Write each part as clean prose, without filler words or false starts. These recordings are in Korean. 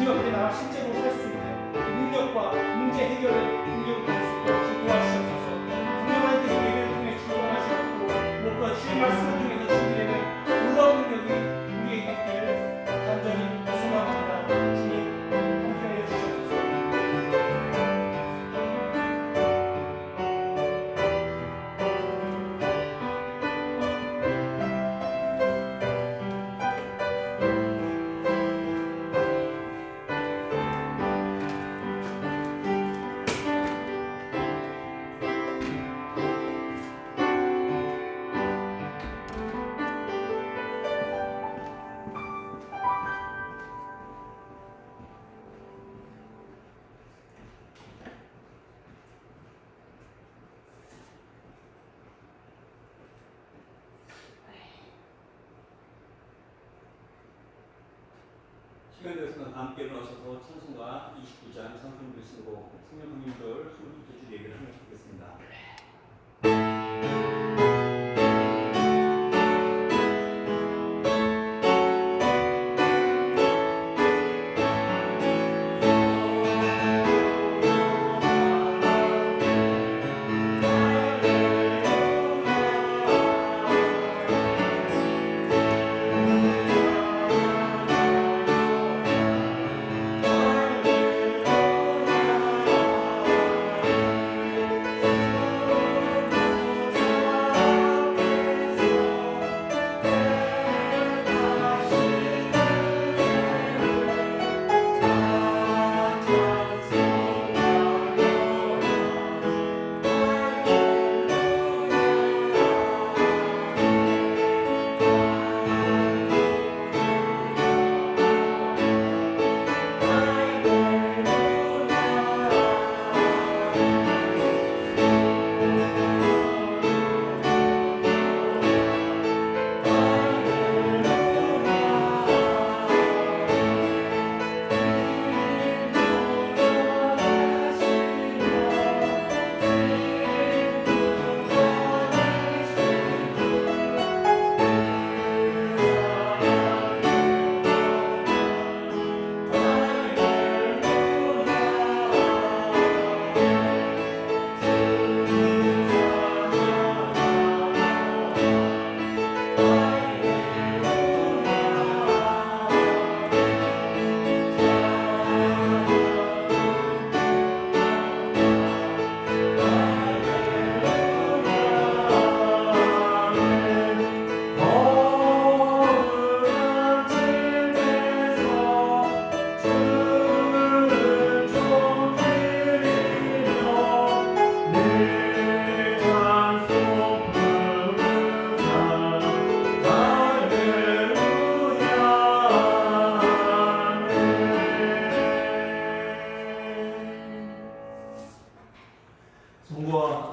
옆에 나와 실제로 살 수 있는 능력과 문제 해결의 능력을 가질 수 있도록 주님 도와주시옵소서. 성령 하나님께서 예배를 통해 주관하시고 무엇보다 주의 말씀을 통해서 주님에게 놀라운 능력이 우리에게 있기를 간절히 소망합니다. 주님 함께하여 주시옵소서. 시간 되었으면 함께 일어나셔서 찬송가 29장 성품을 쓰고 성령 형님들 손을 붙여 얘기를 하면 좋겠습니다.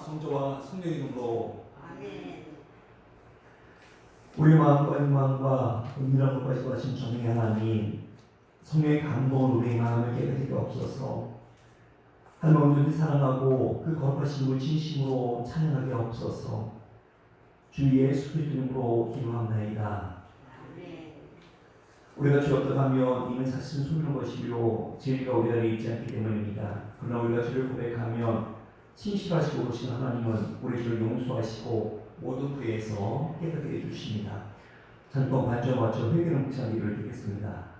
성자와 성령의 이름으로 우리 마음과 욕망과 은밀한 것까지 구하신 전능의 하나님, 성령의 감동은 우리의 마음을 깨끗하게 없어서 하나님 온전히 사랑하고 그 거룩하신 분을 진심으로 찬양하게 없어서 주 예수 그리스도 이름으로 기도합나이다. 우리가 죄 하면 이는 사실은 숨는 것이요 죄가 우리 안에 있지 않기 때문입니다. 그러나 우리가 죄를 고백하면 신실하시고 오신 하나님은 우리 죄를 용서하시고 모든 죄에서 깨끗하게 해주십니다. 잠깐 반절 맞춰 회개를 묵상하기를 드리겠습니다.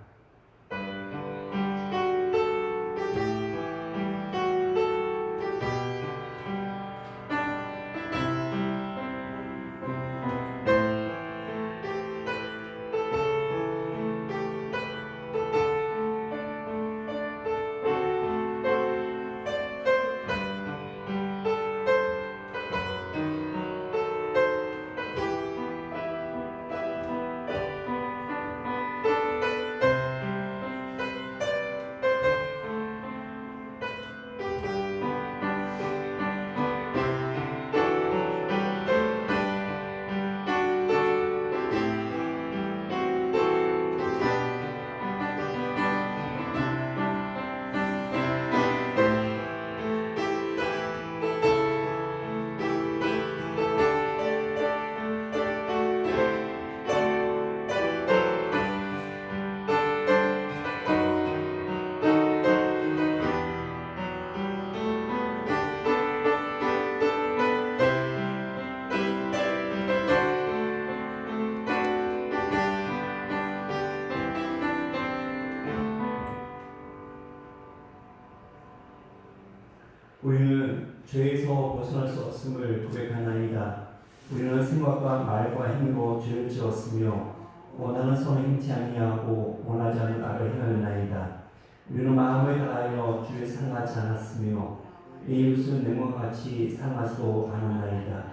우리는 죄에서 벗어날 수 없음을 고백하나이다. 우리는 생각과 말과 행위로 죄를 지었으며 원하는 선을 행치 아니하고 원하지 않는 악을 행하였나이다. 우리는 마음을 다하여 주를 사랑하지 않았으며 이웃은 내 몸과 같이 사랑하지도 않았나이다.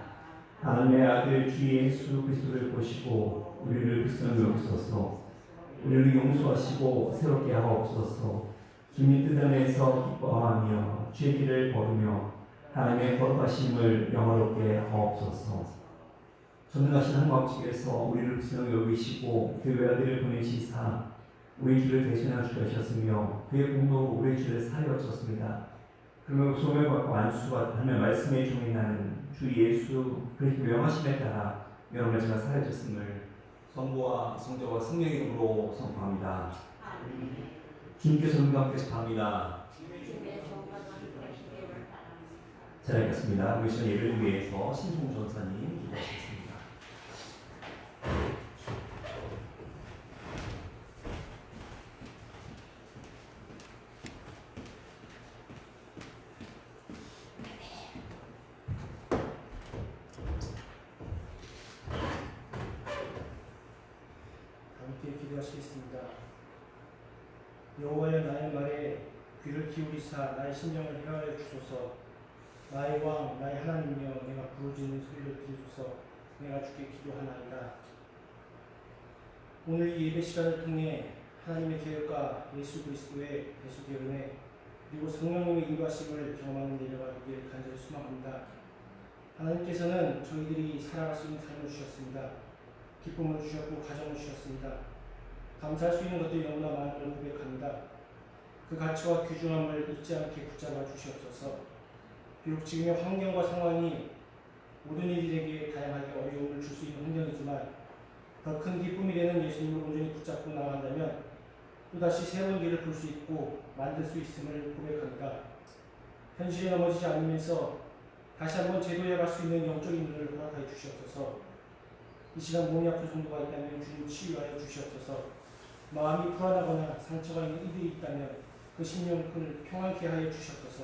하나님의 아들 주 예수 그리스도를 보시고 우리를 불쌍히 여기소서. 우리를 용서하시고 새롭게 하옵소서. 주님 뜻 안에서 기뻐하며 주의 길을 걸으며 하나님의 거룩하심을 영화롭게 하옵소서. 전능하신 하나님 아버지께서 우리를 불쌍히 여기시고 그 외아들을 보내시사 우리 주를 대신하여 주셨으며 그의 공로로 우리의 주를 사하여 주셨습니다. 그러면 소명을 받고 안수받으며 말씀의 종이 나는 주 예수 그리스도 명하심에 따라 여러분의 죄가 사해졌음을 성부와 성자와 성령의 이름으로 선포합니다. 주님께서 우리와 함께 합니다. 잘 알겠습니다. 우리 시간 예배를 위해서 신송 전사님 기도하시겠습니다. 함께 기도하시겠습니다. 여호와여 나의 말에 귀를 기울이사 나의 심령을 헤아려 주소서. 나의 왕 나의 하나님이여 내가 부르짖는 소리를 들으소서. 내가 주께 기도하나이다. 오늘 이 예배 시간을 통해 하나님의 계획과 예수 그리스도의 배수의 은혜 그리고 성령님의 인도하심을 경험하는 예배가 되기를 간절히 소망합니다. 하나님께서는 저희들이 살아갈 수 있는 삶을 주셨습니다. 기쁨을 주셨고 가정을 주셨습니다. 감사할 수 있는 것들이 너무나 많은 걸 고백합니다. 그 가치와 귀중함을 잊지 않게 붙잡아 주시옵소서. 비록 지금의 환경과 상황이 모든 이들에게 다양하게 어려움을 줄 수 있는 환경이지만 더 큰 기쁨이 되는 예수님을 온전히 붙잡고 나간다면 또다시 새로운 길을 볼 수 있고 만들 수 있음을 고백합니다. 현실에 넘어지지 않으면서 다시 한번 제도해 갈 수 있는 영적인 눈을 허락하여 주시옵소서. 이 시간 몸이 아픈 성도가 있다면 주님 치유하여 주시옵소서. 마음이 불안하거나 상처가 있는 이들이 있다면 그 심령을 평안케 하여 주시옵소서.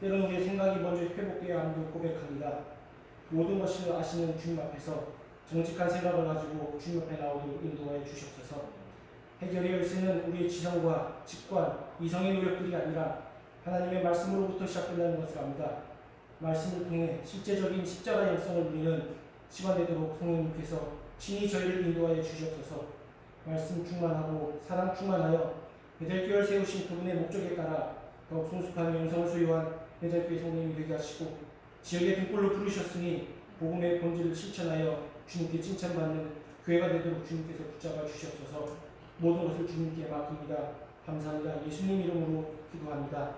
때로는 우리의 생각이 먼저 회복되어야 함도 고백합니다. 모든 것을 아시는 주님 앞에서 정직한 생각을 가지고 주님 앞에 나오도록 인도하여 주시옵소서. 해결의 열쇠는 우리의 지성과 직관, 이성의 노력들이 아니라 하나님의 말씀으로부터 시작된다는 것을 압니다. 말씀을 통해 실제적인 십자가의 역성을 누리는 시간 되도록 성령님께서 친히 저희를 인도하여 주시옵소서. 말씀 충만하고 사랑 충만하여 베델교회를 세우신 그분의 목적에 따라 더욱 성숙한 영성을 소유한 베델교회 성도님이 되게 하시고 지역의 등불로 부르셨으니 복음의 본질을 실천하여 주님께 칭찬받는 교회가 되도록 주님께서 붙잡아 주시옵소서. 모든 것을 주님께 맡깁니다. 감사합니다. 예수님 이름으로 기도합니다.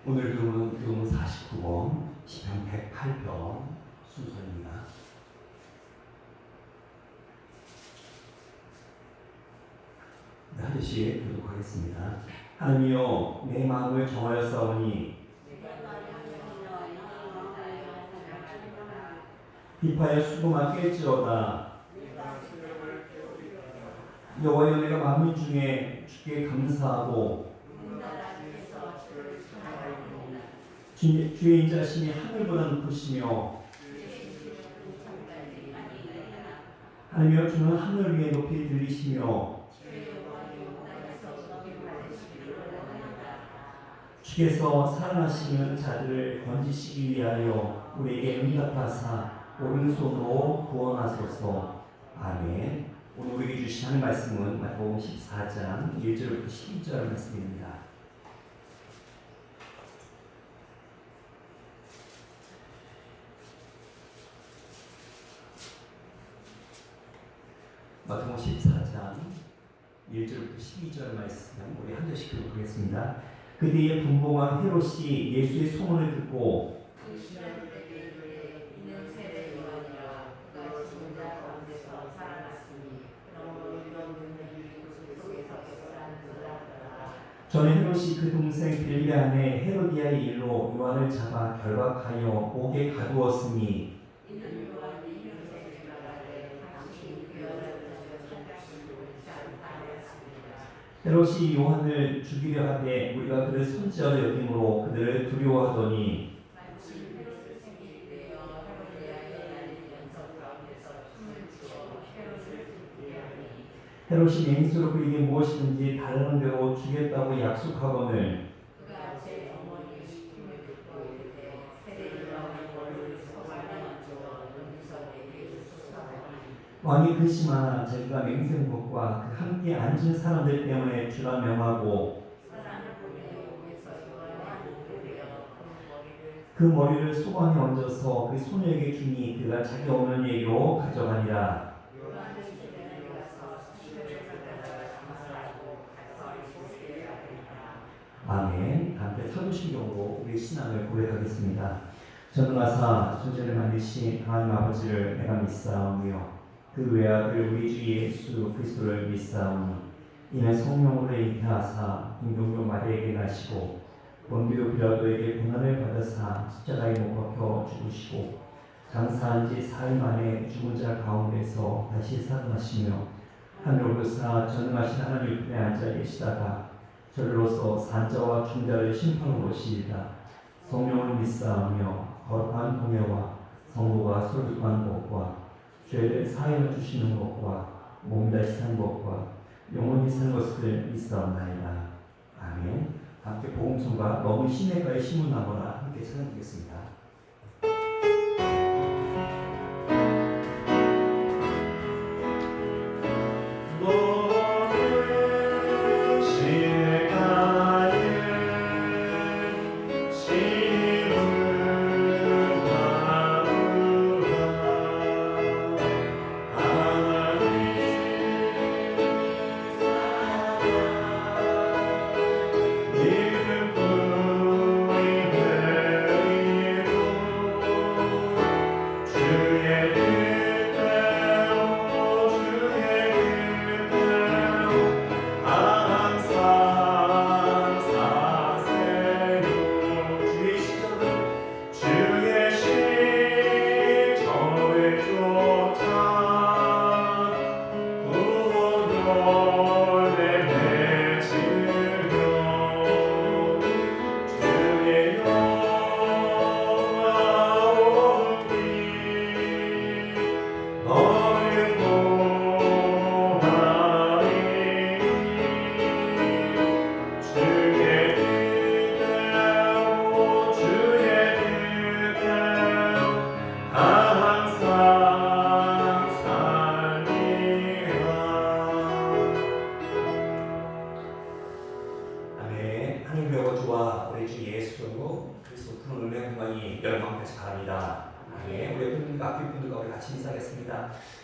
오늘 교문 49번 시편 108편 순서입니다. 네, 한 절씩 교독하겠습니다. 하나님이여 내 마음을 정하여 싸우니 비파의 수고만 깰지어다. 여호와여 내가 만민 중에 주께 감사하고 주의 인자심이 하늘보다 높으시며 하나님이여 주는 하늘 위에 높이 들리시며 주께서 사랑하시는 자들을 건지시기 위하여 우리에게 응답하사 오른손으로 구원하소서. 아멘. 오늘 우리에게 주신 하나님 말씀은 마태복음 14장 1절부터 12절 말씀입니다. 마태복음 14장 1절부터 12절 말씀 우리 한 절씩 교독하겠습니다. 그때에 분봉왕 헤롯이 예수의 소문을 듣고 그 시간대에 이르되 이는 세례 요한이라 그가 죽은 자 가운데서 살아났으니 그러므로 이런 능력이 그 속에서 역사하는 줄알더라. 전에 헤롯이 그 동생 빌립의 아내 헤로디아의 일로 요한을 잡아 결박하여 옥에 가두었으니 이는 요한이 요셉이 말하되 당신이 그 여자를 찾으시고 있지 않다 하였습니다. 헤롯이 요한을 죽이려 하되 우리가 그를 손죄하려 여김으로 그들을 두려워하더니 마침 헤롯을 생기되어 헤로디아의 날린 연석 가운데서 춤을 추어 헤롯을 기쁘게 하니 헤롯이 맹세로 그에게 무엇이든지 달라는 대로 주겠다고 약속하거늘 그가 제 어머니의 시킴을 듣고 이르되 세례 요한의 머리를 서관에 얹어 문석에게 주소서 하니 왕이 근심하나 자기가 맹세한 것과 그 함께 앉은 사람들 때문에 주라 명하고 사람을 보내 옥에서 요한의 목을 베어 그 머리를 소관에 얹어서 그 소녀에게 주니 그가 자기 어머니에게로 가져가니라. 요한을 주변에 가서 수시를 받아다가 장사하고 가서 예수께 아뢰니라. 아멘. 함께 사도신경으로 우리 신앙을 고백하겠습니다. 전능하사 존재를 만드신 하나님 아버지를 내가 믿사오며 그 외아들 우리 주 예수 그리스도를 믿사오니 이는 성령으로 잉태하사 임금교 마리아에게 나시고 본디오 빌라도에게 고난을 받으사 십자가에 못 박혀 죽으시고 장사한 지 사흘 만에 죽은 자 가운데서 다시 살아나시며 하늘 오르사 전능하신 하나님 품에 앉아 계시다가 저리로서 산자와 중자를 심판하러 오시리라. 성령을 믿사오며 거룩한 공예와 성부가 소득한 것과 죄를 사하여 주시는 것과 몸 다시 산 것과 영원히 산 것을 믿사옵나이다. 아멘. 함께 복음성과 너무 시내가의 심문하거나 함께 찬양드리겠습니다.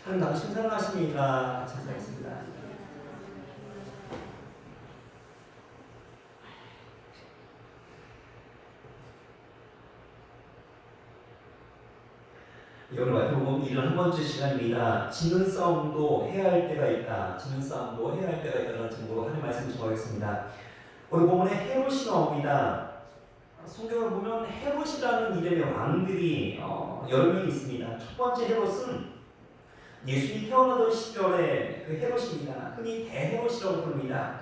하나님 당신 사랑하십니다. 같이 인사하겠습니다. 오늘 마태복음 1한 시간입니다. 지는 싸움도 해야 할 때가 있다. 지는 싸움도 해야 할 때가 있다는 제목으로 하나님 말씀을 전하겠습니다. 오늘 본문에 헤롯이 나옵니다. 성경을 보면 헤롯이라는 이름의 왕들이 여러 명이 있습니다. 첫 번째 헤롯은 예수님이 태어나던 시절의 그 헤롯입니다. 흔히 대헤롯이라고 부릅니다.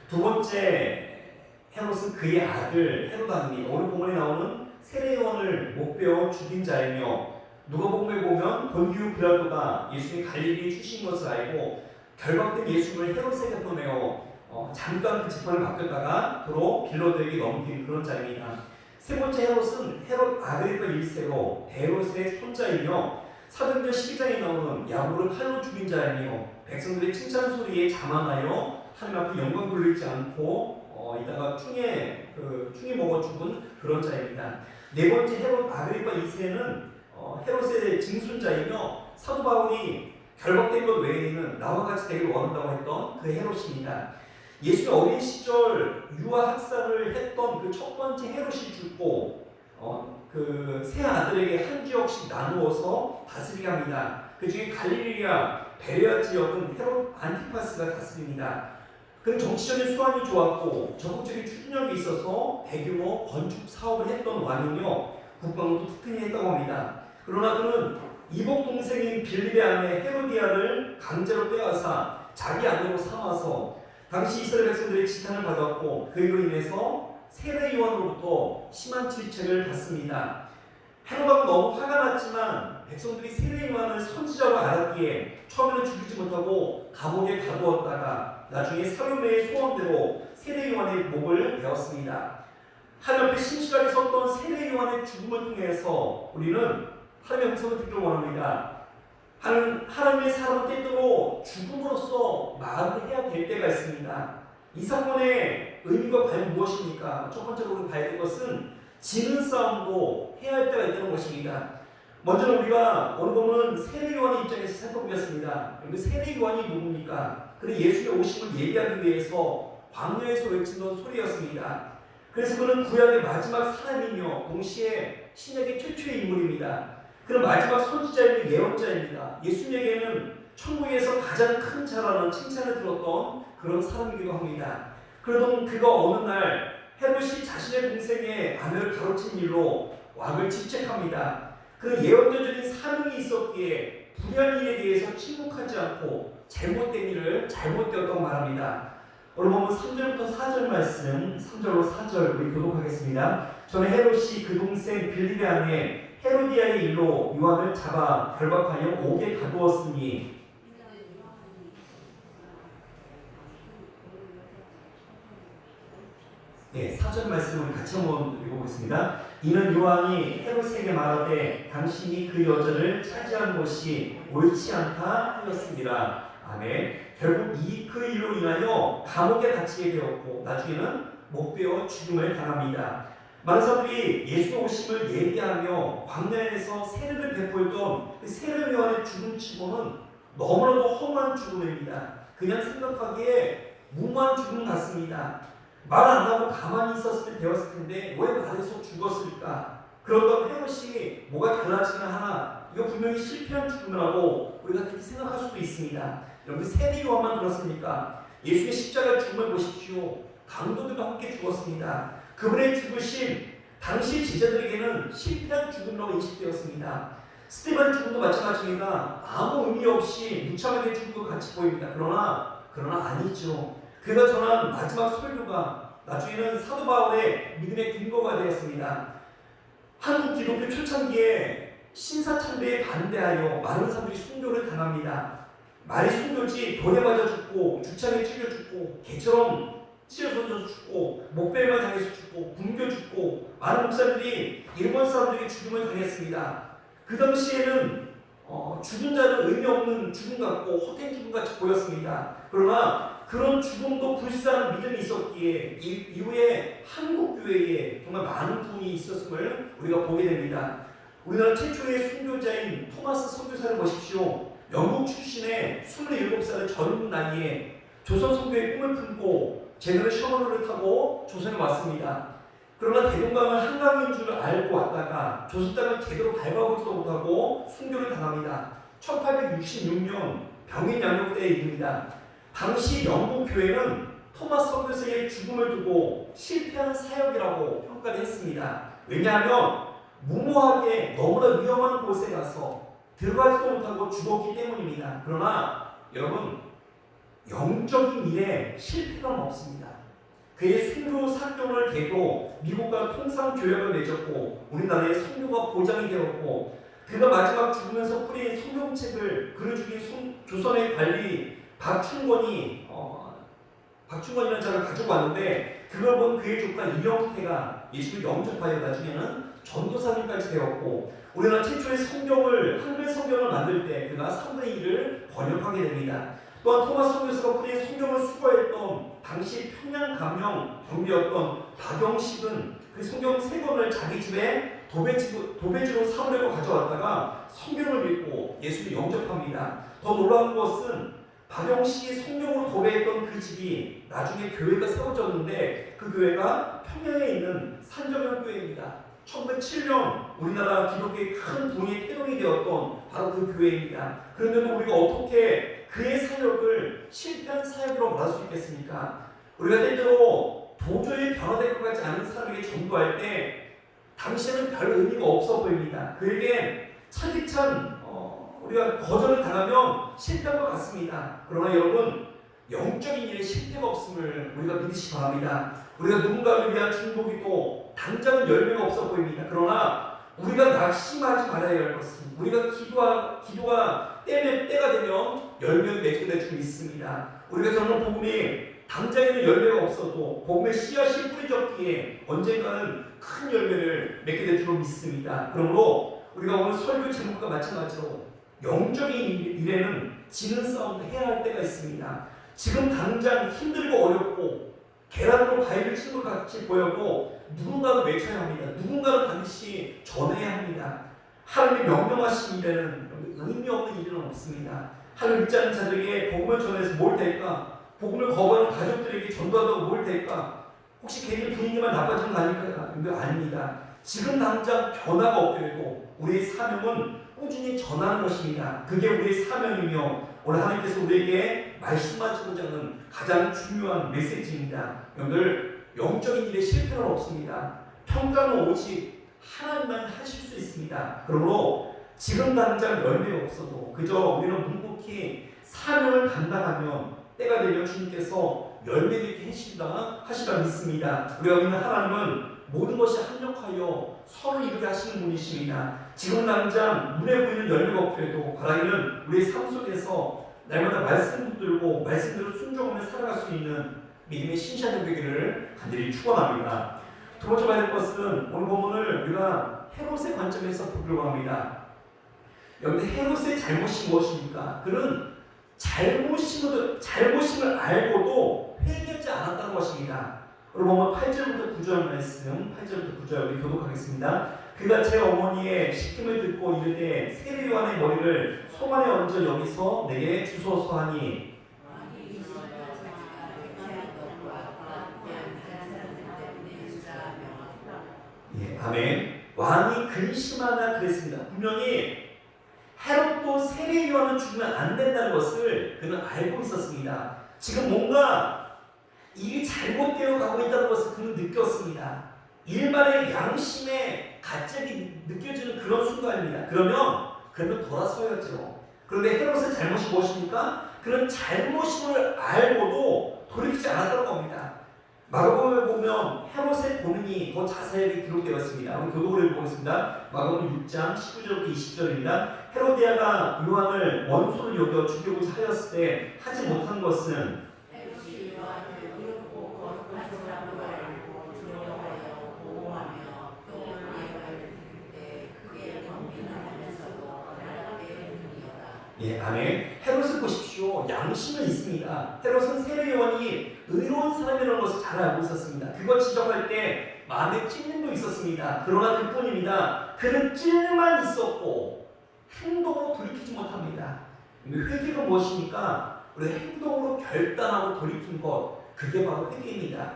두 번째 헤롯은 그의 아들 헤로다입니다. 오늘 본문에 나오는 세례요한을 못 배워 죽인 자이며 누가복음에 보면 본디오 빌라도가 예수님이 갈릴리에 출신 것을 알고 결박된 예수님을 헤롯에게 보내어 잠깐 그 지판을 맡겼다가 도로 빌라도에게 넘긴 그런 자입니다. 세 번째 헤롯은 헤롯 아그리파 1세로 헤롯의 손자이며 사도행전 12장에 나오는 야고를 칼로 죽인 자이며 백성들의 칭찬 소리에 자만하여 하나님 앞에 영광 돌리지 않고 이따가 충에 먹어 죽은 그런 자입니다. 네 번째 헤롯 아그리파 2세는 헤롯의 증손자이며 사도 바울이 결박된 것 외에는 나와 같이 되길 원한다고 했던 그 헤롯입니다. 예수의 어린 시절 유아 학살을 했던 그 첫 번째 헤롯이 죽고 그 세 아들에게 한 지역씩 나누어서 다스리게 합니다. 그 중에 갈릴리와 베레아 지역은 헤롯 안티파스가 다스립니다. 그는 정치적인 수완이 좋았고 적극적인 추진력이 있어서 대규모 건축 사업을 했던 왕이며 국방도 튼튼히 했다고 합니다. 그러나 그는 이복 동생인 빌립의 아내 헤로디아를 강제로 빼앗아 자기 아내로 삼아서 당시 이스라엘 백성들의 지탄을 받았고 그로 인해서 세례 요한으로부터 심한 질책을 받습니다. 헤로드가 너무 화가 났지만 백성들이 세례 요한을 선지자로 알았기에 처음에는 죽이지 못하고 감옥에 가두었다가 나중에 살로메의 소원대로 세례 요한의 목을 베었습니다. 하나님 앞에 신실하게 섰던 세례 요한의 죽음을 통해서 우리는 하나님의 음성을 듣기를 원합니다. 하나님의 사람은 때때로 죽음으로써 말을 해야 될 때가 있습니다. 이 사건의 의미가 과연 무엇입니까? 첫 번째로 우리가 봐야 될 것은 지는 싸움도 해야 할 때가 있다는 것입니다. 먼저는 우리가 오늘 보면 세례 요한의 입장에서 살펴보겠습니다. 그 세례 요한이 누굽니까? 그는 예수의 오심을 예비하기 위해서 광야에서 외치던 소리였습니다. 그래서 그는 구약의 마지막 사람이며 동시에 신약의 최초의 인물입니다. 그는 마지막 선지자이며 예언자입니다. 예수님에게는 천국에서 가장 큰 자라는 칭찬을 들었던 그런 사람이기도 합니다. 그러던 그가 어느 날 헤롯이 자신의 동생의 아내를 가로챈 일로 왕을 질책합니다. 그는 예언자적인 사명이 있었기에 불의한 일에 대해서 침묵하지 않고 잘못된 일을 잘못되었다고 말합니다. 오늘 보면 3절부터 4절 말씀, 3절로 4절 우리 교독하겠습니다. 저는 헤롯이 그 동생 빌립의 아내 헤로디아의 일로 요한을 잡아 결박하여 옥에 가두었으니 네, 4절 말씀을 같이 한번 읽어보겠습니다. 이는 요한이 헤롯에게 말하되 당신이 그 여자를 차지한 것이 옳지 않다 하였습니다. 아멘. 결국 그 일로 인하여 감옥에 갇히게 되었고 나중에는 목베어 죽음을 당합니다. 많은 사람들이 예수의 오심을 예비하며 광야에서 세례를 베풀던 그 세례 요한의 죽음치고는 너무나도 험한 죽음입니다. 그냥 생각하기에 무모한 죽음 같습니다. 말 안 하고 가만히 있었으면 되었을 텐데 왜 말해서 죽었을까? 그런다고 헤롯이 뭐가 달라지나 하나 이거 분명히 실패한 죽음이라고 우리가 그렇게 생각할 수도 있습니다. 여러분 세례 요한만 그렇습니까? 예수의 십자가 죽음을 보십시오. 강도들과 함께 죽었습니다. 그분의 죽으심 당시 제자들에게는 실패한 죽음이라고 인식되었습니다. 스테반 죽음도 마찬가지입니다. 아무 의미 없이 무참하게 죽은 것 같이 보입니다. 그러나 아니죠. 그가 전한 마지막 설교가 나중에는 사도 바울의 믿음의 근거가 되었습니다. 한국 기독교 초창기에 신사참배에 반대하여 많은 사람들이 순교를 당합니다. 말이 순교지 돌에 맞아 죽고 주창에 찔려 죽고 개처럼 찢어져서 죽고 목베어 당해서 죽고 굶겨 죽고 많은 목사님들이 일본 사람들에게 죽음을 당했습니다. 그 당시에는 죽은 자는 의미 없는 죽음 같고 헛된 죽음 같이 보였습니다. 그러나 그런 죽음도 불쌍한 믿음이 있었기에 이후에 한국 교회에 정말 많은 분이 있었음을 우리가 보게 됩니다. 우리나라 최초의 순교자인 토마스 선교사를 보십시오. 영국 출신의 27살의 젊은 나이에 조선 선교의 꿈을 품고 제대로 셔먼호를 타고 조선에 왔습니다. 그러나 대동강을 한강인 줄 알고 왔다가 조선 땅을 제대로 밟아보지도 못하고 순교를 당합니다. 1866년 병인 양육대에 이릅니다. 당시 영국 교회는 토마스 선교사의 죽음을 두고 실패한 사역이라고 평가를 했습니다. 왜냐하면 무모하게 너무나 위험한 곳에 가서 들어가지도 못하고 죽었기 때문입니다. 그러나 여러분 영적인 일에 실패는 없습니다. 그의 순교 사경을 계도 미국과 통상 교역을 맺었고 우리나라의 선교가 보장이 되었고 그가 마지막 죽으면서 뿌린 성경책을 그를 죽인 조선의 관리 박충권이라는 자를 가지고 왔는데 그걸 본 그의 조카 이영태가 예수를 영접하여 나중에는 전도사님까지 되었고 우리나라 최초의 한글 성경을 만들 때 그가 3분의 1을 번역하게 됩니다. 또한 토마스 선교사가 뿌린 성경을 수거했던 당시 평양 감령 경비였던 박영식은 그 성경 3권을 자기 집에 도배지로 사모려고 가져왔다가 성경을 읽고 예수를 영접합니다. 더 놀라운 것은 박영식이 성경으로 도배했던 그 집이 나중에 교회가 세워졌는데 그 교회가 평양에 있는 산정현 교회입니다. 1907년 우리나라 기독교의 큰 동의 태동이 되었던 바로 그 교회입니다. 그런데도 우리가 어떻게 그의 사역을 실패한 사역으로 말할 수 있겠습니까? 우리가 때때로 도저히 변화될 것 같지 않은 사람에게 전도할 때 당시에는 별 의미가 없어 보입니다. 그에게 차디찬 우리가 거절을 당하면 실패한 것 같습니다. 그러나 여러분, 영적인 일에 실패가 없음을 우리가 믿으시기 바랍니다. 우리가 누군가를 위한 중보기도 당장은 열매가 없어 보입니다. 그러나 우리가 낙심하지 말아야 할 것은 우리가 기도가 때가 되면 열매를 맺게 될 줄 믿습니다. 우리가 전하는 복음이 당장에는 열매가 없어도 복음의 씨앗이 뿌려졌기에 언젠가는 큰 열매를 맺게 될 줄 믿습니다. 그러므로 우리가 오늘 설교 제목과 마찬가지로 영적인 일에는 지는 싸움도 해야 할 때가 있습니다. 지금 당장 힘들고 어렵고 계란으로 바위를 치는 것 같이 보여도 누군가는 외쳐야 합니다. 누군가는 반드시 전해야 합니다. 하나님의 명령하신 일에는 의미 없는 일은 없습니다. 하나님 믿지 않는 자들에게 복음을 전해서 뭘 될까? 복음을 거부하는 가족들에게 전도한다고 뭘 될까? 혹시 괜히 분위기만 나빠지는 거 아닐까요? 근데 아닙니다. 지금 당장 변화가 없더라도 우리의 사명은 꾸준히 전하는 것입니다. 그게 우리의 사명이며 오늘 하나님께서 우리에게 말씀하시고자 하는 가장 중요한 메시지입니다. 여러분들, 영적인 일에 실패는 없습니다. 평가는 오직 하나님만 하실 수 있습니다. 그러므로 지금 당장 열매가 없어도 그저 우리는 묵묵히 사명을 감당하면 때가 되면 주님께서 열매되게 하시다 믿습니다. 우리가 믿는 하나님은 모든 것이 합력하여 서로 이루게 하시는 분이십니다. 지금 당장 눈에 보이는 열매가 없더라도 바라기는 우리의 삶 속에서 날마다 말씀 붙들고 말씀대로 순종하며 살아갈 수 있는 믿음의 신실한 되기를 간절히 축원합니다. 두 번째 봐야 될 것은 오늘 본문을 우리가 헤롯의 관점에서 보려고 합니다. 여러분, 헤롯의 잘못이 무엇입니까? 그는 잘못임을 알고도 회개하지 않았다는 것입니다. 오늘 보면 8절부터 9절 말씀, 8절부터 9절 우리 교독하겠습니다. 그가 제 어머니의 시킴을 듣고 이르되 세례 요한의 머리를 소 안에 얹어 여기서 내게 주소서 하니 예, 아멘. 왕이 근심하나 그랬습니다. 분명히 헤롯도 세례 요한은 죽으면 안 된다는 것을 그는 알고 있었습니다. 지금 뭔가 일이 잘못되어 가고 있다는 것을 그는 느꼈습니다. 일말의 양심에 갑자기 느껴지는 그런 순간입니다. 그러면 그는 돌아서야죠. 그런데 헤롯의 잘못이 무엇입니까? 그는 잘못임을 알고도 돌이키지 않았다는 겁니다. 마가복음에 보면 헤롯의 고민이 더 자세하게 기록되어 있습니다. 우리 교독을 읽어보겠습니다. 마가복음 6장 19절부터 20절입니다. 헤로디아가 요한을 원수로 여겨 죽이고자 하였을 때 하지 못한 것은 예, 아멘. 헤롯을 보십시오. 양심은 있습니다. 헤롯은 세례 요한이 의로운 사람이라는 것을 잘 알고 있었습니다. 그걸 지적할 때 마음에 찔림도 있었습니다. 그러나 그뿐입니다. 그는 찔만 있었고 행동으로 돌이키지 못합니다. 회개가 무엇입니까? 우리 행동으로 결단하고 돌이킨 것, 그게 바로 회개입니다.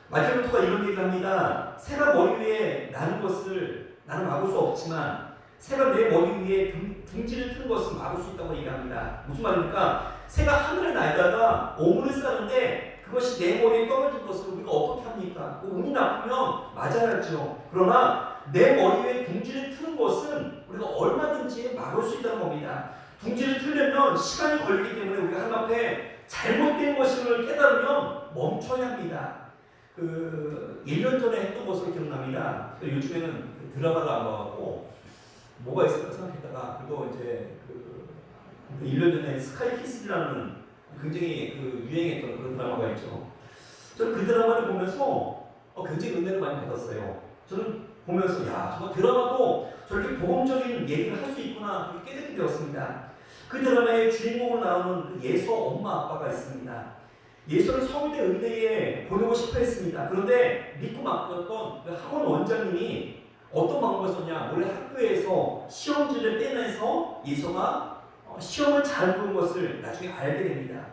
마틴 루터가 이런 얘기를 합니다. 새가 머리 위에 나는 것을 나는 막을 수 없지만 새가 내 머리 위에 둥지를 트는 것은 막을 수 있다고 얘기합니다. 무슨 말입니까? 새가 하늘을 날다가 오물을 싸는데 그것이 내 머리에 떨어진 것을 우리가 어떻게 합니까? 운이 나쁘면 맞아야죠. 그러나 내 머리 위에 둥지를 트는 것은 우리가 얼마든지 막을 수 있다는 겁니다. 둥지를 틀려면 시간이 걸리기 때문에 우리가 하나님 앞에 잘못된 것임을 깨달으면 멈춰야 합니다. 1년 전에 했던 것으로 기억납니다. 요즘에는 드라마가 안 나왔고 뭐가 있을까 생각했다가 그래도 이제 1년 전에 스카이키스라는 굉장히 유행했던 그런 드라마가 있죠. 저는 그 드라마를 보면서 굉장히 은혜를 많이 받았어요. 저는 보면서 야, 정말 드라마도 저렇게 복음적인 얘기를 할 수 있구나 그렇게 깨닫게 되었습니다. 그 드라마의 주인공으로 나오는 예수 엄마 아빠가 있습니다. 예수를 서울대 의대에 보내고 싶어 했습니다. 그런데 믿고 맡겼던 그 학원 원장님이 어떤 방법을 썼냐? 원래 학교에서 시험지를 떼내서 예수가 시험을 잘 보는 것을 나중에 알게 됩니다.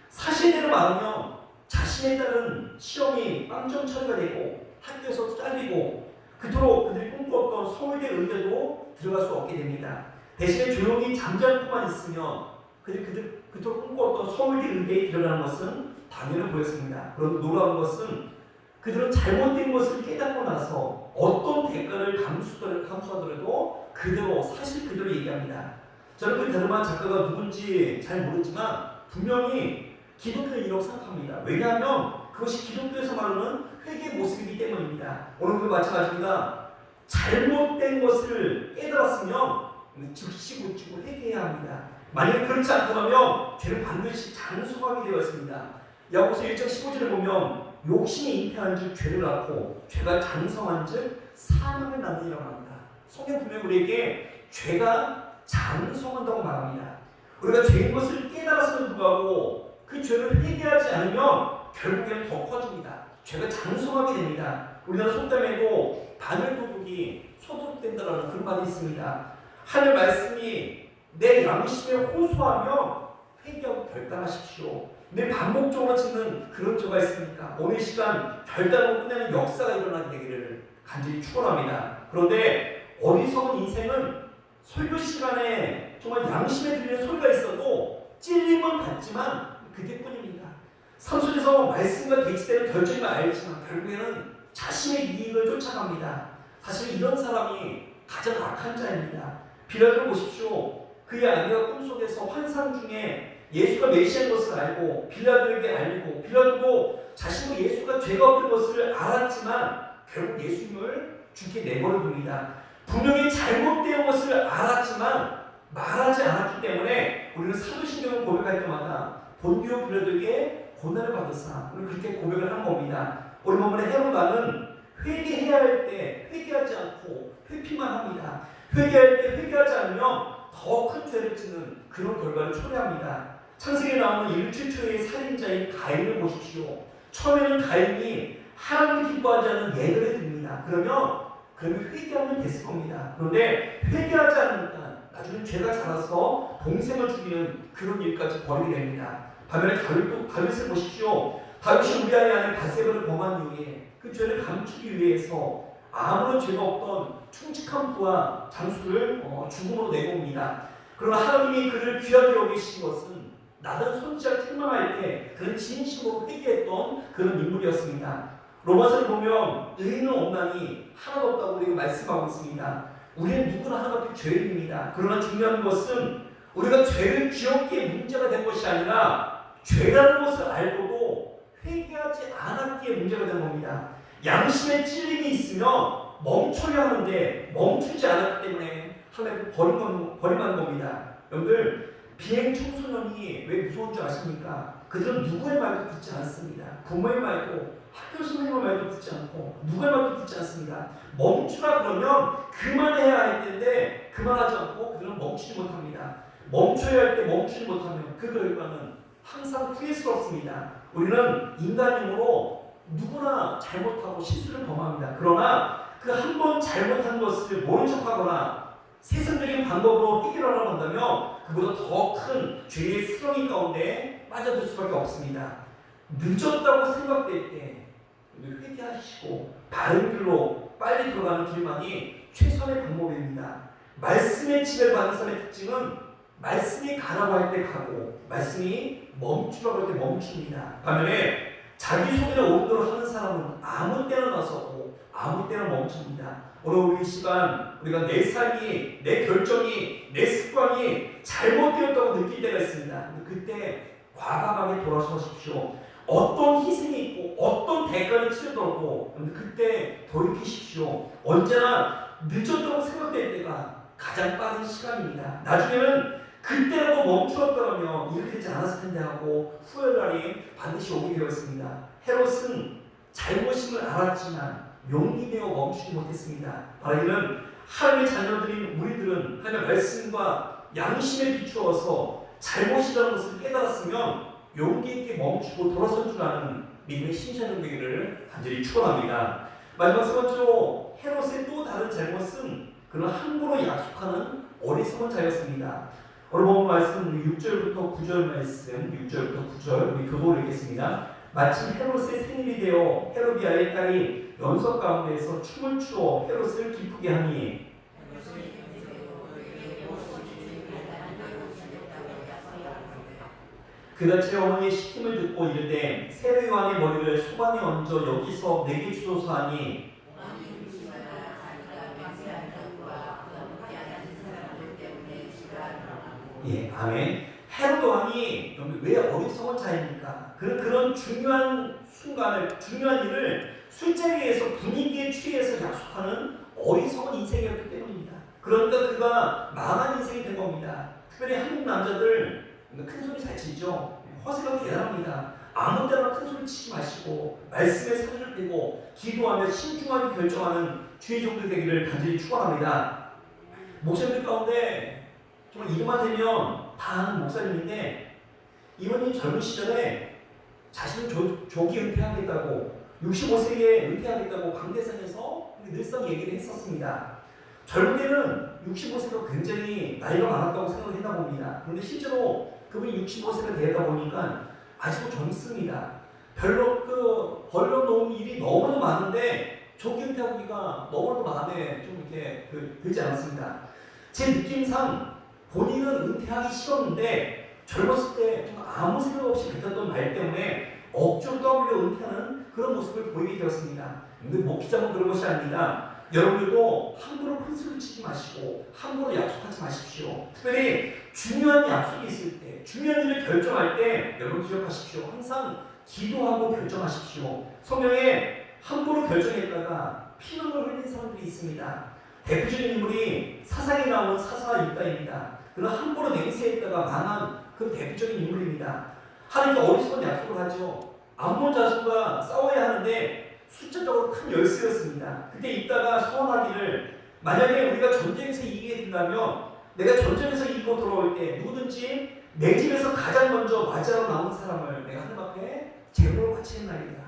사실대로 말하면 자신에 따른 시험이 빵점 처리가 되고 학교에서도 잘리고 그토록 그들이 꿈꾸었던 서울대 의대도 들어갈 수 없게 됩니다. 대신에 조용히 잠자리만 있으면 그토록 꿈꾸었던 서울대 의대에 들어가는 것은 당연해 보였습니다. 그런데 놀라운 것은 그들은 잘못된 것을 깨닫고 나서 어떤 대가를 감수하더라도 그대로 사실 그대로 얘기합니다. 저는 그 데르만 작가가 누군지 잘 모르지만 분명히 기독교인이라고 생각합니다. 왜냐하면 그것이 기독교에서 말하는 회개의 모습이기 때문입니다. 오늘도 마찬가지입니다. 잘못된 것을 깨달았으면 즉시 고치고 회개해야 합니다. 만약에 그렇지 않다면 죄는 반드시 장수하게 되어 있습니다. 야고보서 1장 15절에 보면 욕심이 잉태한 즉 죄를 낳고 죄가 장성한 즉 사망을 낳느니라고 합니다. 성경 분명히 우리에게 죄가 장성한다고 말합니다. 우리가 죄인 것을 깨달았음에도 불구하고 그 죄를 회개하지 않으면 결국에는 더 커집니다. 죄가 장성하게 됩니다. 우리나라 속담에도 바늘 도둑이 소독된다라는 그런 말이 있습니다. 하늘 말씀이 내 양심에 호소하며 회개하고 결단하십시오. 늘 반복적으로 짓는 그런 죄가 있으니까 오늘 시간 결단으로 끝내는 역사가 일어나게 되기를 간절히 축원합니다. 그런데 어리석은 인생은 설교 시간에 정말 양심에 들리는 소리가 있어도 찔림은 받지만 그때뿐입니다. 삶 속에서 말씀과 대치되는 결정을 알지만 결국에는 자신의 이익을 쫓아갑니다. 사실 이런 사람이 가장 악한 자입니다. 빌라도를 보십시오. 그의 아내가 꿈속에서 환상 중에 예수가 메시아인 것을 알고 빌라도에게 알리고 빌라도도 자신도 예수가 죄가 없는 것을 알았지만 결국 예수님을 죽게 내버려 둡니다. 분명히 잘못된 것을 알았지만 말하지 않았기 때문에 우리는 사도신경을 고백할 때마다 본디오 빌라도에게 고난을 받았사 우리는 그렇게 고백을 한 겁니다. 오늘 본문의 헤로다는 회개해야 할 때 회개하지 않고 회피만 합니다. 회개할 때 회개하지 않으면 더 큰 죄를 짓는 그런 결과를 초래합니다. 창세기에 나오는 일주초의 살인자인 가인을 보십시오. 처음에는 가인이 하나님을 기뻐하지 않는 예를 드립니다. 그러면 회개하면 됐을 겁니다. 그런데 회개하지 않으니까 나중에 죄가 자라서 동생을 죽이는 그런 일까지 벌이게 됩니다. 반면에 다윗을 보십시오. 다윗이 우리아의 아내 바세바를 범한 이후에 그 죄를 감추기 위해서 아무런 죄가 없던 충직한 부와 장수를 죽음으로 내봅니다. 그러나 하나님이 그를 귀하게 여기신 것은 나단 손짓을 책망할 때 그는 진심으로 회개했던 그런 인물이었습니다. 로마서를 보면 의인은 없나니 하나도 없다고 우리가 말씀하고 있습니다. 우리는 누구나 하나밖에 죄인입니다. 그러나 중요한 것은 우리가 죄를 지었기에 문제가 된 것이 아니라 죄라는 것을 알고도 회개하지 않았기에 문제가 된 겁니다. 양심의 찔림이 있으면 멈춰야 하는데 멈추지 않았기 때문에 하나님 버림하는 겁니다. 여러분들 비행 청소년이 왜 무서운 줄 아십니까? 그들은 누구의 말도 듣지 않습니다. 부모의 말도 학교 선생님의 말도 듣지 않고 누구의 말도 듣지 않습니다. 멈추라 그러면 그만해야 할 텐데 그만하지 않고 그들은 멈추지 못합니다. 멈춰야 할 때 멈추지 못하면 그 결과는 항상 후회스럽습니다. 우리는 인간이므로 누구나 잘못하고 실수를 범합니다. 그러나 그 한 번 잘못한 것을 모른 척하거나 세상적인 방법으로 해결하려고 한다면 그보다 더 큰 죄의 수렁이 가운데 빠져들 수밖에 없습니다. 늦었다고 생각될 때 회개하시고 바른 길로 빨리 들어가는 길만이 최선의 방법입니다. 말씀의 지배를 받는 사람의 특징은 말씀이 가라고 할 때 가고 말씀이 멈추라고 할 때 멈춥니다. 반면에 자기 속에 오르도록 하는 사람은 아무 때나 나서고 아무 때나 멈춥니다. 오늘 우리 이 시간 우리가 내 삶이 내 결정이 내 습관이 잘못되었다고 느낄 때가 있습니다. 그때 과감하게 돌아서십시오. 어떤 희생이 있고 어떤 대가를 치르더라도 그때 돌이키십시오. 언제나 늦었다고 생각될 때가 가장 빠른 시간입니다. 나중에는 그때라도 멈추었더라면 이렇게 되지 않았을 텐데 하고 후회할 날이 반드시 오게 되어 있습니다. 헤롯은 잘못임을 알았지만 용기 내어 멈추지 못했습니다. 바라기는 하나님의 자녀들인 우리들은 하나님의 말씀과 양심에 비추어서 잘못이라는 것을 깨달았으면 용기 있게 멈추고 돌아설 줄 아는 믿음의 신실한 되기를 간절히 축원합니다. 마지막 세 번째로 헤롯의 또 다른 잘못은 그는 함부로 약속하는 어리석은 자였습니다. 오늘 본 말씀 6절부터 9절 말씀 6절부터 9절 우리 교독을 읽겠습니다. 마침 헤롯의 생일이 되어 헤로디아의 딸이 연석 가운데에서 춤을 추어 헤롯을 기쁘게 하니 그가 제 어머니의 시킴을 듣고 이르되 세례 요한의 머리를 소반에 얹어 여기서 내게 주소서 하니 예, 아멘. 헤롯 왕이 왜 어리석은 자입니까? 그런 중요한 순간을, 중요한 일을 술자리에서 분위기에 취해서 약속하는 어리석은 인생이었기 때문입니다. 그러니까 그가 망한 인생이 된 겁니다. 특별히 한국 남자들 큰 소리 잘 치죠. 허세가 대단합니다. 아무 데나 큰 소리 치지 마시고 말씀에 살을 떼고 기도하며 신중하게 결정하는 주의 종들 되기를 간절히 축원합니다. 목사님들 가운데 정말 이름만 되면 다 아는 목사님인데 이분이 젊은 시절에 자신은 조기 은퇴하겠다고 65세에 은퇴하겠다고 광대산에서 늘상 얘기를 했었습니다. 젊은 때는 65세가 굉장히 나이가 많았다고 생각을 했나 봅니다. 그런데 실제로 그분이 65세가 되다 보니까 아직도 젊습니다. 별로 벌려놓은 일이 너무나 많은데 조기 은퇴하기가 너무나도 마음에 좀 이렇게 들지 않았습니다. 제 느낌상 본인은 은퇴하기 싫었는데 젊었을 때 좀 아무 생각 없이 뱉었던 말 때문에 억지로 떠올려 은퇴하는 그런 모습을 보이게 되었습니다. 근데 목기자만 그런 것이 아닙니다. 여러분들도 함부로 큰 소리 치지 마시고 함부로 약속하지 마십시오. 특별히 중요한 약속이 있을 때, 중요한 일을 결정할 때 여러분 기억하십시오. 항상 기도하고 결정하십시오. 성경에 함부로 결정했다가 피눈물 흘린 사람들이 있습니다. 대표적인 인물이 사상에 나오는 사사 유다입니다. 그는 함부로 맹세했다가 망한 그 대표적인 인물입니다. 하나님께 어리석은 약속을 하죠. 암몬 자손과 싸워야 하는데 숫자적으로 큰 열세였습니다. 그때 있다가 서원하기를 만약에 우리가 전쟁에서 이기게 된다면 내가 전쟁에서 이기고 돌아올 때 누구든지 내 집에서 가장 먼저 맞이하러 나온 사람을 내가 하나님 앞에 제물로 바치겠나이다.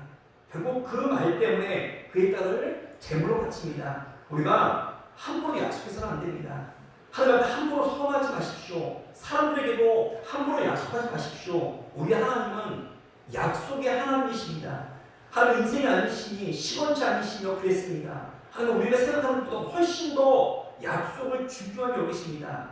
결국 그 말 때문에 그의 딸을 제물로 바칩니다. 우리가 함부로 약속해서는 안 됩니다. 하나님 앞에 함부로 서원하지 마십시오. 사람들에게도 함부로 약속하지 마십시오. 우리 하나님은 약속의 하나님이십니다. 하나님 인생이 아니시니 시건치 아니시며 그랬습니다. 하나님 우리가 생각하는 것보다 훨씬 더 약속을 중요하게 여기십니다.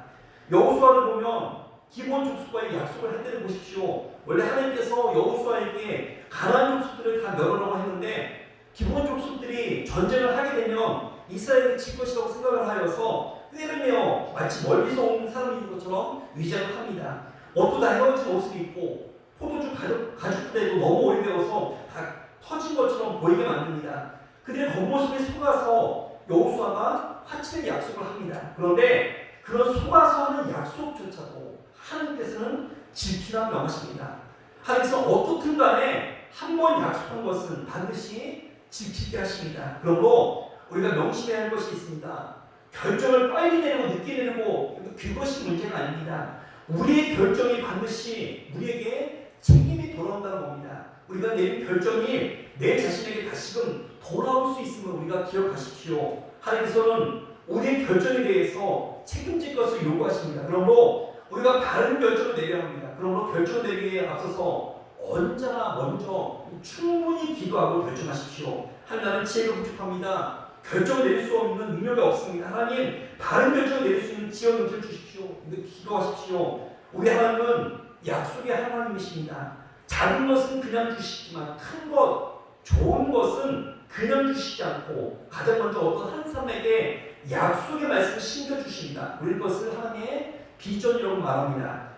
여호수아를 보면 기본 족속과의 약속을 할 때를 보십시오. 원래 하나님께서 여호수아에게 가나안 족속들을 다 멸하라고 했는데 기본 족속들이 전쟁을 하게 되면 이스라엘이 질 것이라고 생각을 하여서 꾀를 마치 멀리서 온 사람인 것처럼 위장을 합니다. 옷도 다 헤어진 옷을 입고 포도주 가죽부대도 너무 오래되어서 다 터진 것처럼 보이게 만듭니다. 그들의 겉모습에 속아서 여호수아가 화친의 약속을 합니다. 그런데 그런 속아서 하는 약속조차도 하나님께서는 지키라 명하십니다. 하나님께서 어떻든 간에 한 번 약속한 것은 반드시 지키게 하십니다. 그러므로 우리가 명심해야 할 것이 있습니다. 결정을 빨리 내리고 늦게 내리고 그것이 문제가 아닙니다. 우리의 결정이 반드시 우리에게 책임이 돌아온다는 겁니다. 우리가 내린 결정이 내 자신에게 다시금 돌아올 수 있음을 우리가 기억하십시오. 하나님께서는 우리의 결정에 대해서 책임질 것을 요구하십니다. 그러므로 우리가 바른 결정을 내려야 합니다. 그러므로 결정을 내리기에 앞서서 언제나 먼저 충분히 기도하고 결정하십시오. 하나님 지혜가 부족합니다. 결정을 내릴 수 없는 능력이 없습니다. 하나님 바른 결정을 내릴 수 있는 지혜와 능력을 주십시오. 기도하십시오. 우리 하나님은 약속의 하나님이십니다. 작은 것은 그냥 주시지만 큰 것, 좋은 것은 그냥 주시지 않고 가장 먼저 어떤 한 사람에게 약속의 말씀을 심겨주십니다. 우리 것을 하나님의 비전이라고 말합니다.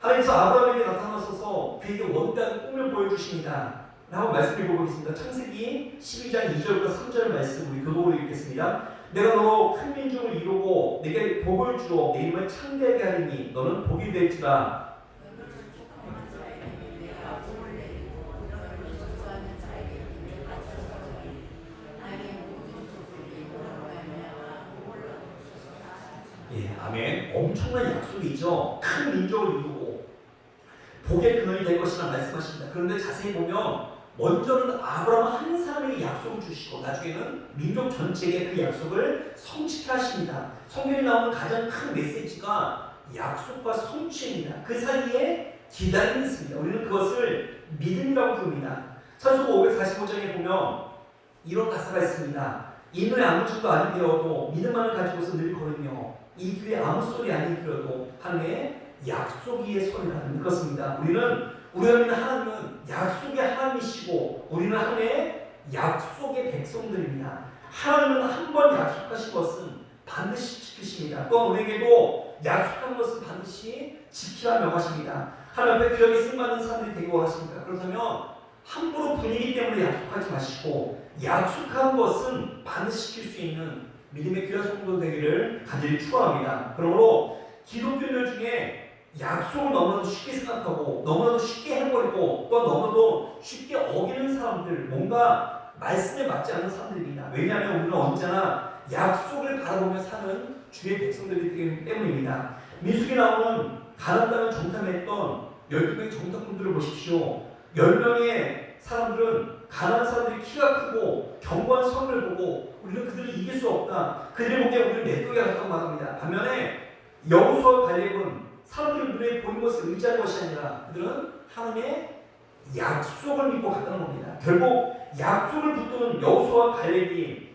하나님께서 아브라함에게 나타나셔서 그에게 원대한 꿈을 보여주십니다. 한번 말씀해 보겠습니다. 창세기 12장 2절부터 3절 말씀 우리 교독으로 읽겠습니다. 내가 너로 큰 민족을 이루고 내게 복을 주어 내 이름을 창대하게 하리니 너는 복이 될지라. 예, 아멘. 엄청난 약속이죠. 큰 민족을 이루고 복의 근원이 될 것이라 말씀하십니다. 그런데 자세히 보면 먼저는 아브라함 한 사람에게 약속을 주시고 나중에는 민족 전체에게 그 약속을 성취케 하십니다. 성경에 나오는 가장 큰 메시지가 약속과 성취입니다. 그 사이에 기다림이 있습니다. 우리는 그것을 믿음이라고 부릅니다. 찬송가 545장에 보면 이런 가사가 있습니다. 이 노래 아무 줄도 아니 되어도 믿음만을 가지고서 늘 걸으며 이 길에 아무 소리 아니 들어도 하나님의 약속의 소리라는 그렇습니다. 우리가 믿는 하나님은 약속의 하나님이시고 우리는 하나님의 약속의 백성들입니다. 하나님은 한 번 약속하신 것은 반드시 지키십니다. 또 우리에게도 약속한 것은 반드시 지키라 명하십니다. 하나님 앞에 귀하게 쓰임받는 사람들이 되기 원하십니까? 그렇다면 함부로 분위기 때문에 약속하지 마시고 약속한 것은 반드시 지킬 수 있는 믿음의 귀한 성도 되기를 간절히 축원합니다. 그러므로 기독교인들 중에 약속을 너무나도 쉽게 생각하고 너무나도 쉽게 해버리고 또 너무나도 쉽게 어기는 사람들, 뭔가 말씀에 맞지 않는 사람들입니다. 왜냐하면 우리는 언제나 약속을 바라보며 사는 주의 백성들이 되기 때문입니다. 민수기 나오는 가나안 땅을 정탐했던 12명의 정탐꾼들을 보십시오. 10명의 사람들은 가나안 사람들이 키가 크고 견고한 성을 보고 우리는 그들을 이길 수 없다. 그들을 보기에 우리는 메뚜기가 말합니다. 반면에 여호수아와 갈렙은 사람들이 눈에 보이는 것을 의지한 것이 아니라 그들은 하나님의 약속을 믿고 갔다는 겁니다. 결국 약속을 붙드는 여호수아와 갈렙이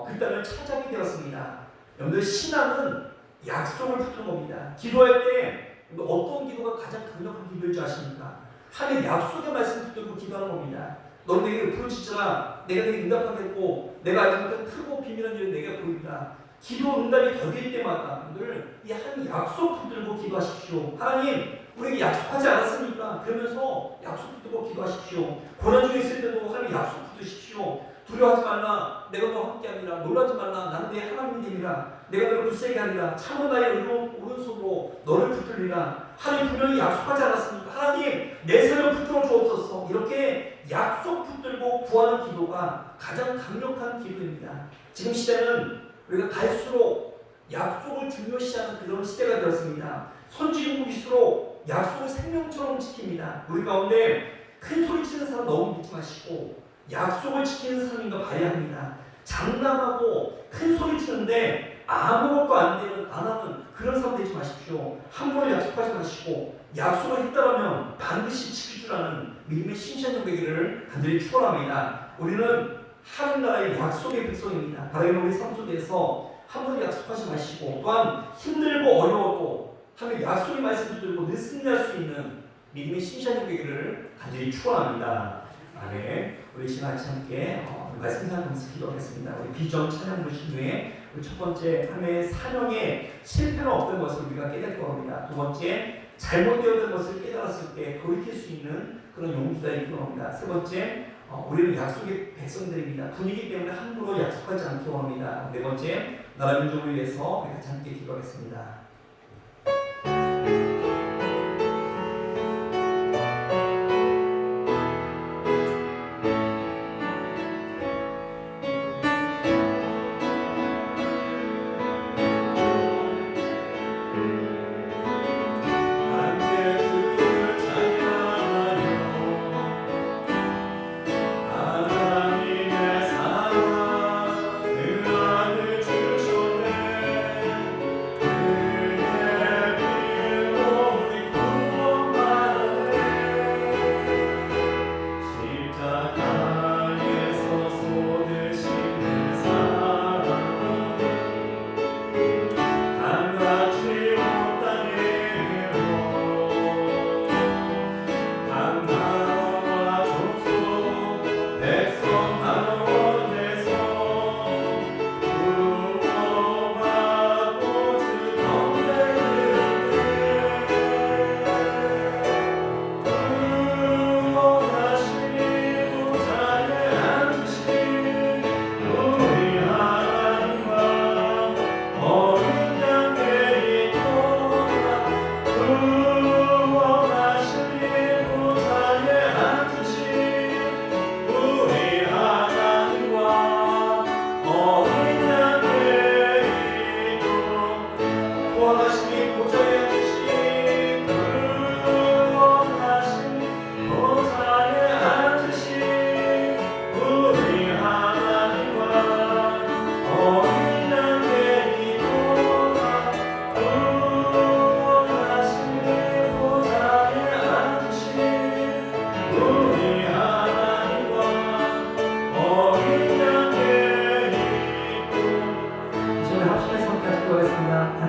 그 땅을 차지하게 되었습니다. 여러분들 신앙은 약속을 붙드는 겁니다. 기도할 때 어떤 기도가 가장 강력한 기도일 줄 아십니까? 하나님 약속의 말씀 붙들고 기도하는 겁니다. 너는 내게 부르짖으라. 내가 내게 응답하겠고 내가 알지 못한 크고 비밀한 일을 내게 보이리라. 기도 응답이 더딜 때마다 여러분들 이 하나님 약속 붙들고 기도하십시오. 하나님 우리에게 약속하지 않았습니까? 그러면서 약속 붙들고 기도하십시오. 고난 중에 있을 때도 하나님 약속 붙드십시오. 두려워하지 말라. 내가 너와 함께하리라. 놀라지 말라. 나는 내 하나님이 되리라. 내가 너를 굳세게 하리라. 참은 나의 오른손으로 너를 붙들리라. 하나님 분명히 약속하지 않았습니까? 하나님 내 삶을 붙들어 주옵소서. 이렇게 약속 붙들고 구하는 기도가 가장 강력한 기도입니다. 지금 시대는 우리가 갈수록 약속을 중요시하는 그런 시대가 되었습니다. 선진국일수록 약속을 생명처럼 지킵니다. 우리 가운데 큰 소리 치는 사람 너무 믿지 마시고 약속을 지키는 사람인가 봐야 합니다. 장담하고 큰 소리 치는데 아무것도 안 하는 그런 사람 되지 마십시오. 함부로 약속하지 마시고 약속을 했다라면 반드시 지킬 줄 아는 믿음의 신실한 되기를 간절히 축원합니다. 우리는 하나님 나라의 약속의 백성입니다. 바라는 우리 삶 속에서 함부로 약속하지 마시고 또한 힘들고 어려워도 하나님 약속의 말씀 붙들고 늘 승리할 수 있는 믿음의 신실한 되기를 간절히 축원합니다. 아멘. 우리 시간 함께 말씀 나누면서 기도하겠습니다. 우리 비전 찬양 부르신 후에 우리 첫 번째 하나님의 사명에 실패는 없던 것을 우리가 깨닫게 합니다. 두 번째 잘못되었던 것을 깨달았을 때 돌이킬 수 있는 그런 용기가 있기로 합니다. 세 번째 우리는 약속의 백성들입니다. 분위기 때문에 함부로 약속하지 않기 원합니다. 네 번째 나라 민족을 위해서 같이 함께 기도하겠습니다. 하나님의 사랑 그 아들 주셨네 그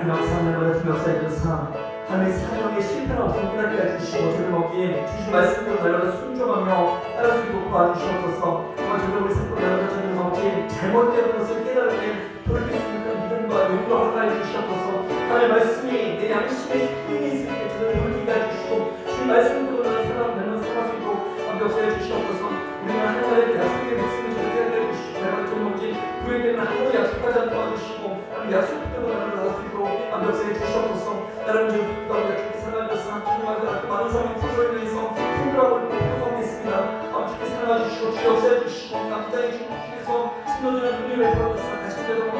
하나님 감사합니다. 역사의 그 삶, 하나님의 사명의 실패나 없음을 깨닫게 해주시고 저를 먹기에 주신 말씀대로 날마다 순종하며 따를 수 있도록 도와주시옵소서. 또한 저를 우리 삶으로 날마다 저를 먹기 잘못된 것을 깨달을 때 돌이킬 수 있는 믿음과 용기를 허락해 주시옵소서. 하나님의 말씀이 내 양심에 힘이 있을 때 저를 돌리게 해주시고 주신 말씀대로 나는 살아가면 살아갈 수 있도록 역사해 주시옵소서. 우리는 하나님의 약속의 말씀을 저를 깨닫게 해주시고 내가 저를 먹기 불행되면 아무도 약속하지 않고 와주시고 하나님 약속대로 나를 나갈 수 있도록 역사해 주시옵소서. 여러분 지금 약속히 살아가면서 많은 사람이 구조를 위해서 힘들어하고 있고 고통하고 있습니다. 아버지 주께 살아가 주시고 주 역사해 주시고 남자의 중에서 신노전의 눈을 베풀어서 다시 한번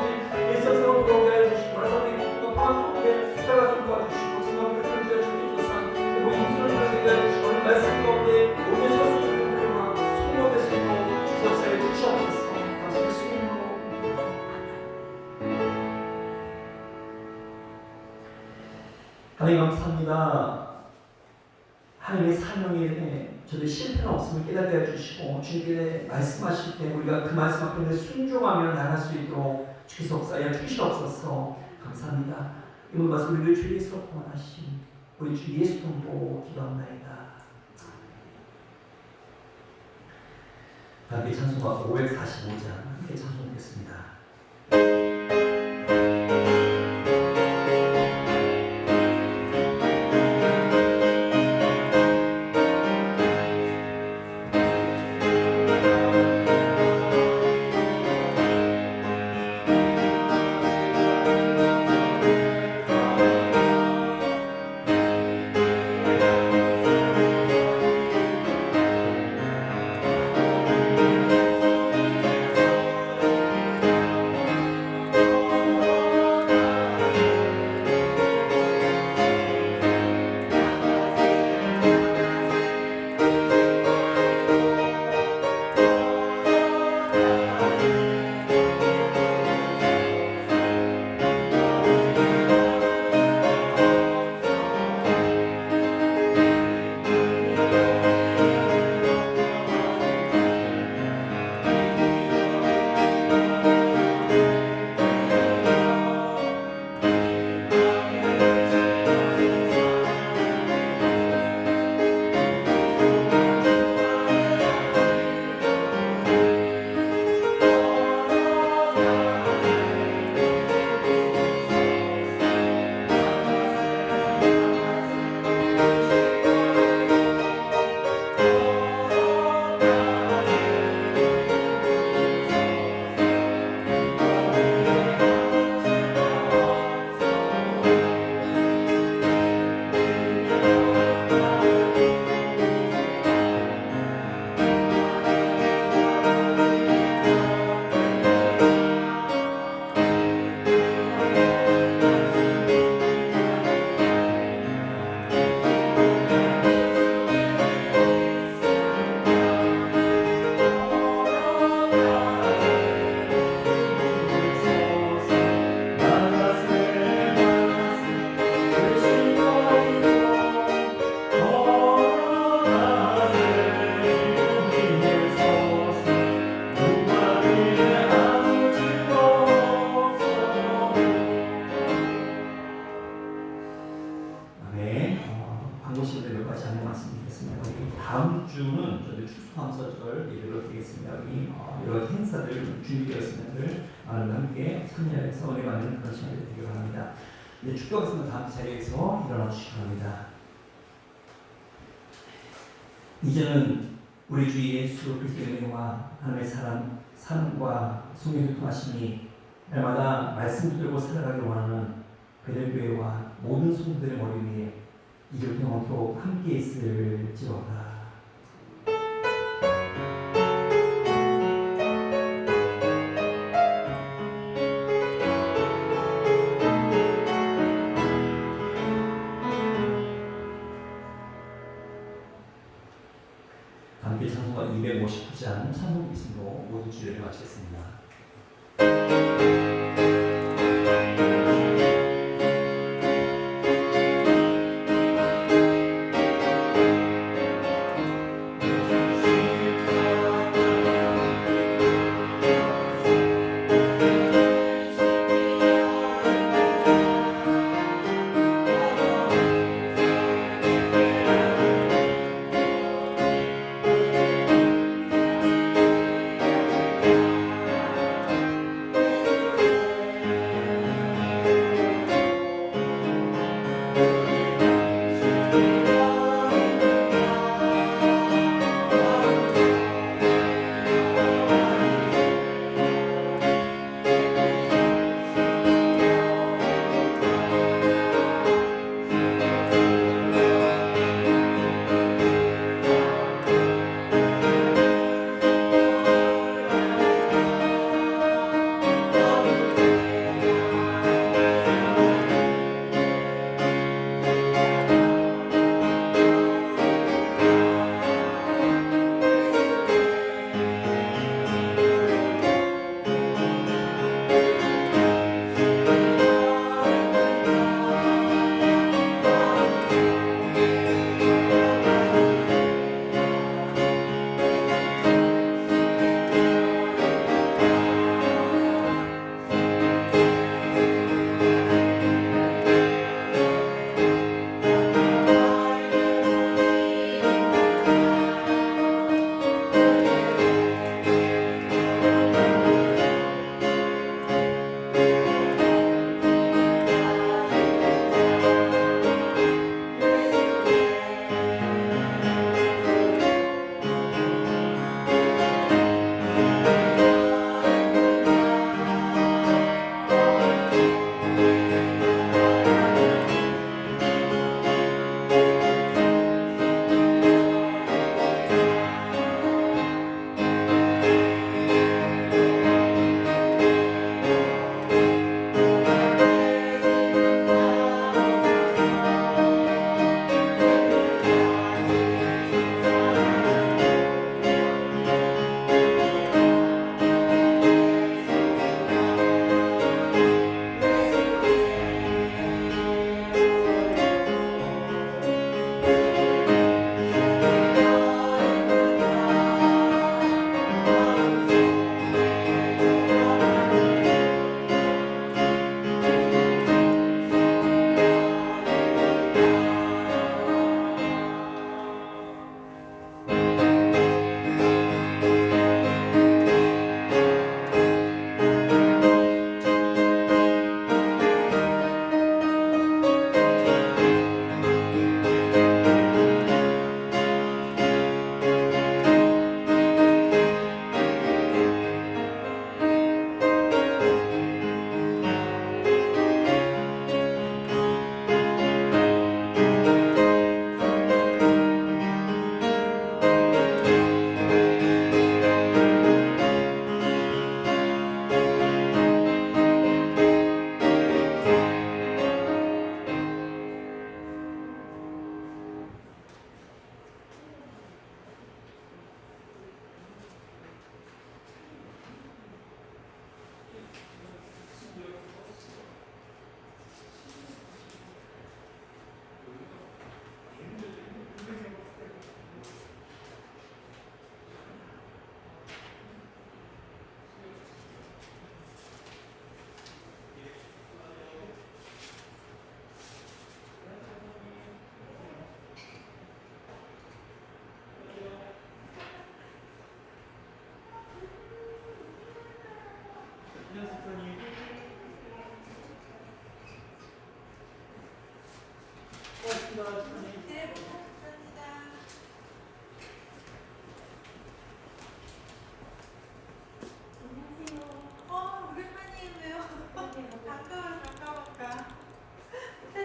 일상생활 돌아오게 해주시고 많은 사람들이 기쁨과 평안 가운데 살아갈 수 있도록 도와주시고 정말 그런 주여 주님 주사 그리고 인수를 하게 해주시고 오늘 말씀 가운데 오늘 설수 있는 그들과 소모될 수 있도록 주 역사해 주시옵소서. 감사합니다. 예수님으로 하나님 감사합니다. 하나님의 사명에 저들 실패는 없음을 깨닫게 해주시고 주님께 말씀하실 때 우리가 그 말씀 앞에 순종하며 나갈 수 있도록 주께서 역사하여 주시옵소서. 감사합니다. 이 모든 말씀 우리를 주 예수로 구원하신 우리 주 예수 이름으로 기도합나이다. 함께 찬송가 545장 함께 찬송하겠습니다. 다음 주는 저희 추수감사절 예배로 드리겠습니다. 여러 행사들 준비되었으면 많은 함께 참여해서 은혜 받는 그런 시간이 되기 바랍니다. 네, 축도하겠습니다. 다음 자리에서 일어나 주시기 바랍니다. 이제는 우리 주 예수 그리스도의 은혜와 하나님의 사랑과 성령의 통하심이 날마다 말씀 붙들고 살아가길 원하는 베델교회와 모든 성도들의 머리 위에 이를 영원토록 함께 있을지어다. 함께 찬송가 259장 찬송 기승으로 모든 주례를 마치겠습니다. 감사합니다.